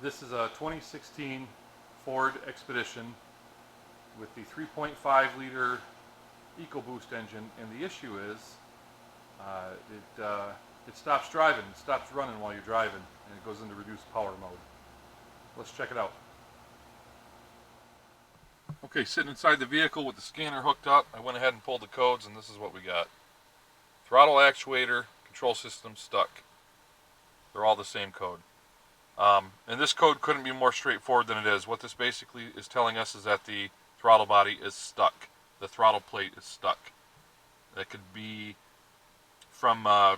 This is a 2016 Ford Expedition with the 3.5 liter Ecoboost engine, and the issue is it stops driving, it stops running while you're driving, and it goes into reduced power mode. Let's check it out. Okay, sitting inside the vehicle with the scanner hooked up, I went ahead and pulled the codes, and this is what we got. Throttle actuator, control system stuck. They're all the same code. And this code couldn't be more straightforward than it is. What this basically is telling us is that the throttle body is stuck. The throttle plate is stuck. That could be from a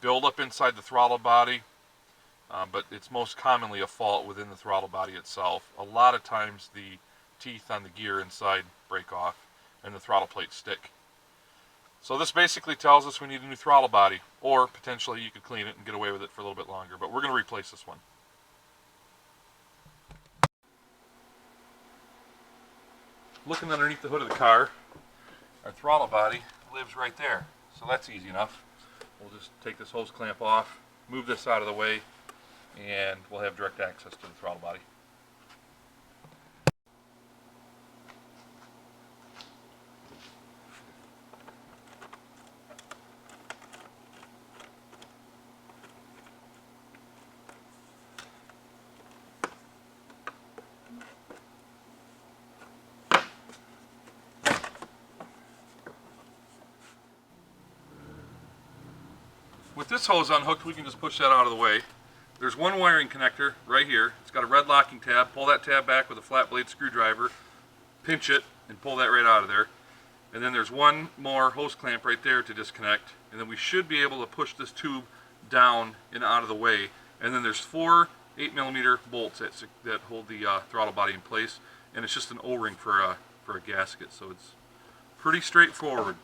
buildup inside the throttle body, but it's most commonly a fault within the throttle body itself. A lot of times the teeth on the gear inside break off and the throttle plate stick. So this basically tells us we need a new throttle body, or potentially you could clean it and get away with it for a little bit longer, but we're going to replace this one. Looking underneath the hood of the car, our throttle body lives right there, so that's easy enough. We'll just take this hose clamp off, move this out of the way, and we'll have direct access to the throttle body. With this hose unhooked, we can just push that out of the way. There's one wiring connector right here. It's got a red locking tab. Pull that tab back with a flat blade screwdriver, pinch it, and pull that right out of there. And then there's one more hose clamp right there to disconnect. And then we should be able to push this tube down and out of the way. And then there's four 8mm bolts that hold the throttle body in place. And it's just an O-ring for a gasket. So it's pretty straightforward.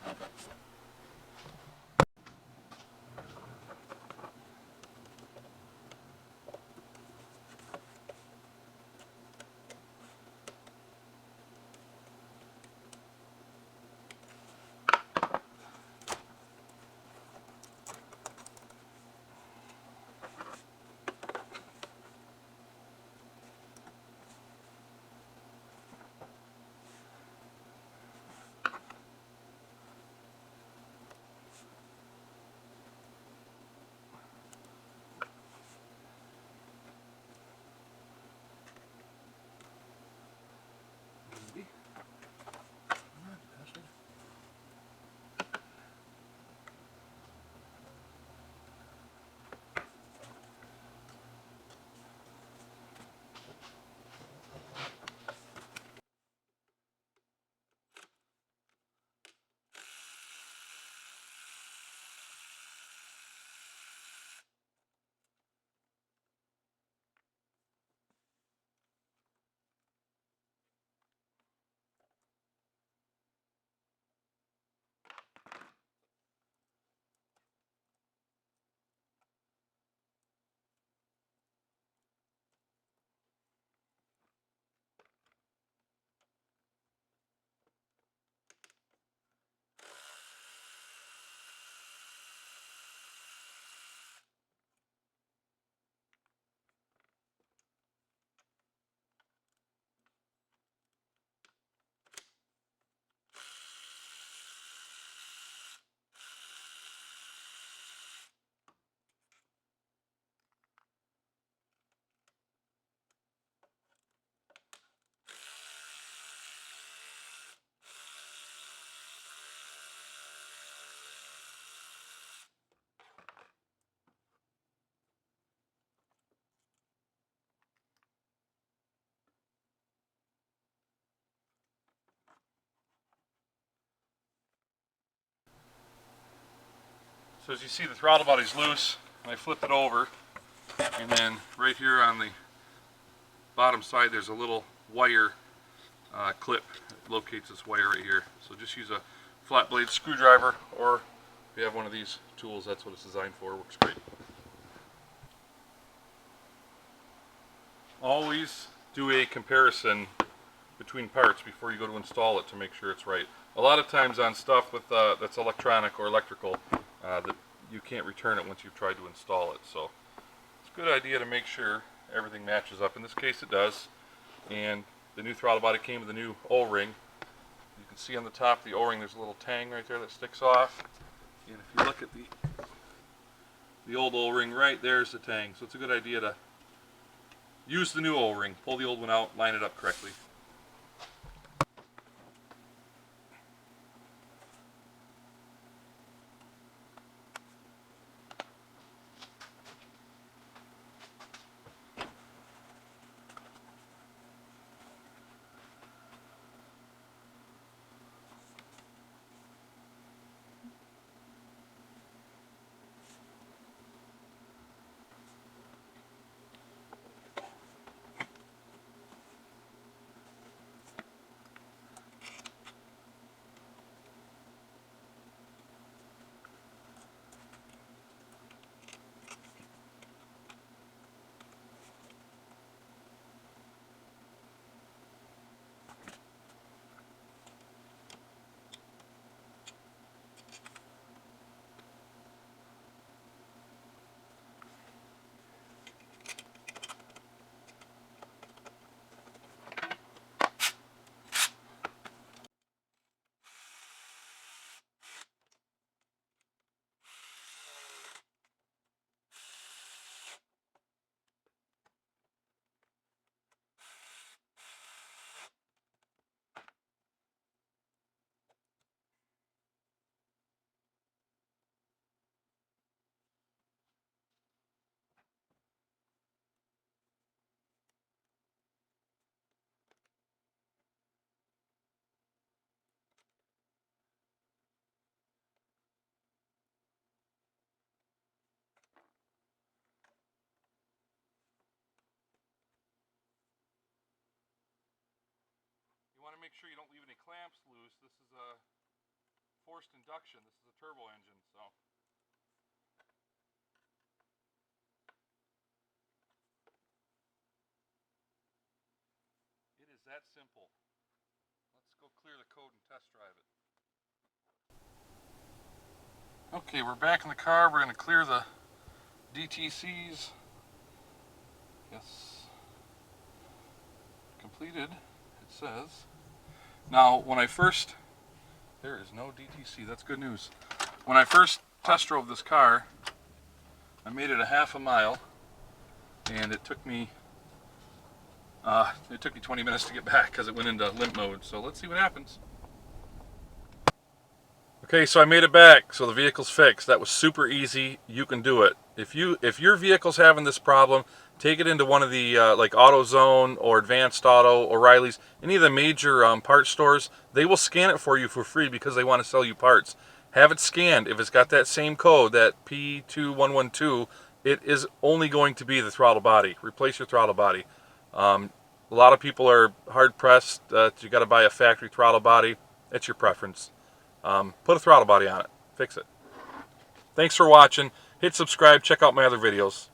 So as you see, the throttle body's loose, and I flip it over, and then right here on the bottom side there's a little wire clip that locates this wire right here. So just use a flat blade screwdriver, or if you have one of these tools, that's what it's designed for. Works great. Always do a comparison between parts before you go to install it to make sure it's right. A lot of times on stuff with that's electronic or electrical, that you can't return it once you've tried to install it. So it's a good idea to make sure everything matches up. In this case it does. And the new throttle body came with a new O-ring. You can see on the top of the O-ring there's a little tang right there that sticks off. And if you look at the old O-ring, right there's the tang. So it's a good idea to use the new O-ring. Pull the old one out, line it up correctly. You want to make sure you don't leave any clamps loose. This is a forced induction. This is a turbo engine, so it is that simple. Let's go clear the code and test drive it. Okay, we're back in the car. We're going to clear the DTCs. Yes. Completed, it says. Now, when I first, there is no DTC, that's good news. When I first test drove this car, I made it a half a mile, and it took me 20 minutes to get back because it went into limp mode. So let's see what happens. Okay, so I made it back, so the vehicle's fixed. That was super easy. You can do it. If your vehicle's having this problem, take it into one of the like AutoZone or Advanced Auto, O'Reilly's, any of the major parts stores. They will scan it for you for free because they want to sell you parts. Have it scanned. If it's got that same code, that P2112, it is only going to be the throttle body. Replace your throttle body. A lot of people are hard pressed. You got to buy a factory throttle body. It's your preference. Put a throttle body on it. Fix it. Thanks for watching. Hit subscribe. Check out my other videos.